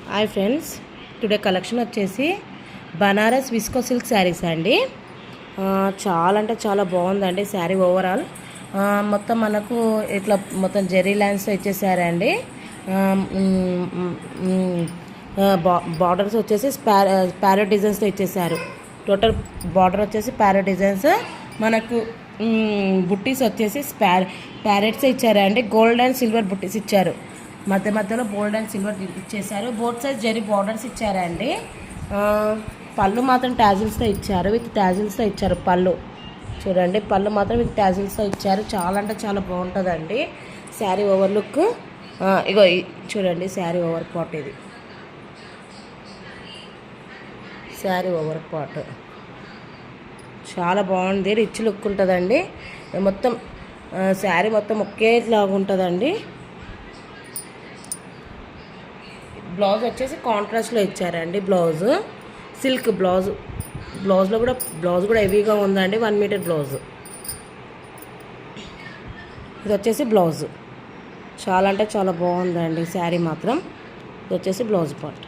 Hi friends, today collection వచ్చేసి Banaras visco silk saris అండి. చాలా అంటే చాలా బాగుందండి శారీ ఓవరాల్. మొత్తం మనకు ఇట్లా మొత్తం జెరీ లైన్స్తో ఇచ్చేసారండి. బార్డర్స్ వచ్చేసి ప్యారెట్ డిజైన్స్తో ఇచ్చేసారు. టోటల్ బార్డర్ వచ్చేసి ప్యారెట్ డిజైన్స్. మనకు బుట్టీస్ వచ్చేసి ప్యారెట్స్ ఇచ్చారండి. గోల్డ్ అండ్ సిల్వర్ బుట్టీస్ ఇచ్చారు. మధ్య మధ్యలో గోల్డ్ అండ్ సిల్వర్ ఇచ్చేసారు. బోత్ సైజ్ జరీ బార్డర్స్ ఇచ్చారండి. పళ్ళు మాత్రం టాజిల్స్తో ఇచ్చారు. విత్ టాజిల్స్తో ఇచ్చారు పళ్ళు. చూడండి, పళ్ళు మాత్రం విత్ టాజిల్స్తో ఇచ్చారు. చాలా అంటే చాలా బాగుంటుందండి శారీ ఓవర్ లుక్. ఇగో చూడండి, శారీ ఓవర్ పార్ట్. ఇది శారీ ఓవర్ పార్ట్ చాలా బాగుంది. రిచ్ లుక్ ఉంటుందండి. మొత్తం శారీ మొత్తం ఒకేలాగా ఉంటుందండి. బ్లౌజ్ వచ్చేసి కాంట్రాస్ట్లో ఇచ్చారండి. బ్లౌజ్ సిల్క్ బ్లౌజ్లో కూడా బ్లౌజ్ కూడా హెవీగా ఉందండి. 1 మీటర్ బ్లౌజ్. ఇది వచ్చేసి బ్లౌజ్. చాలా అంటే చాలా బాగుందండి శారీ మాత్రం. ఇది వచ్చేసి బ్లౌజ్ పార్ట్.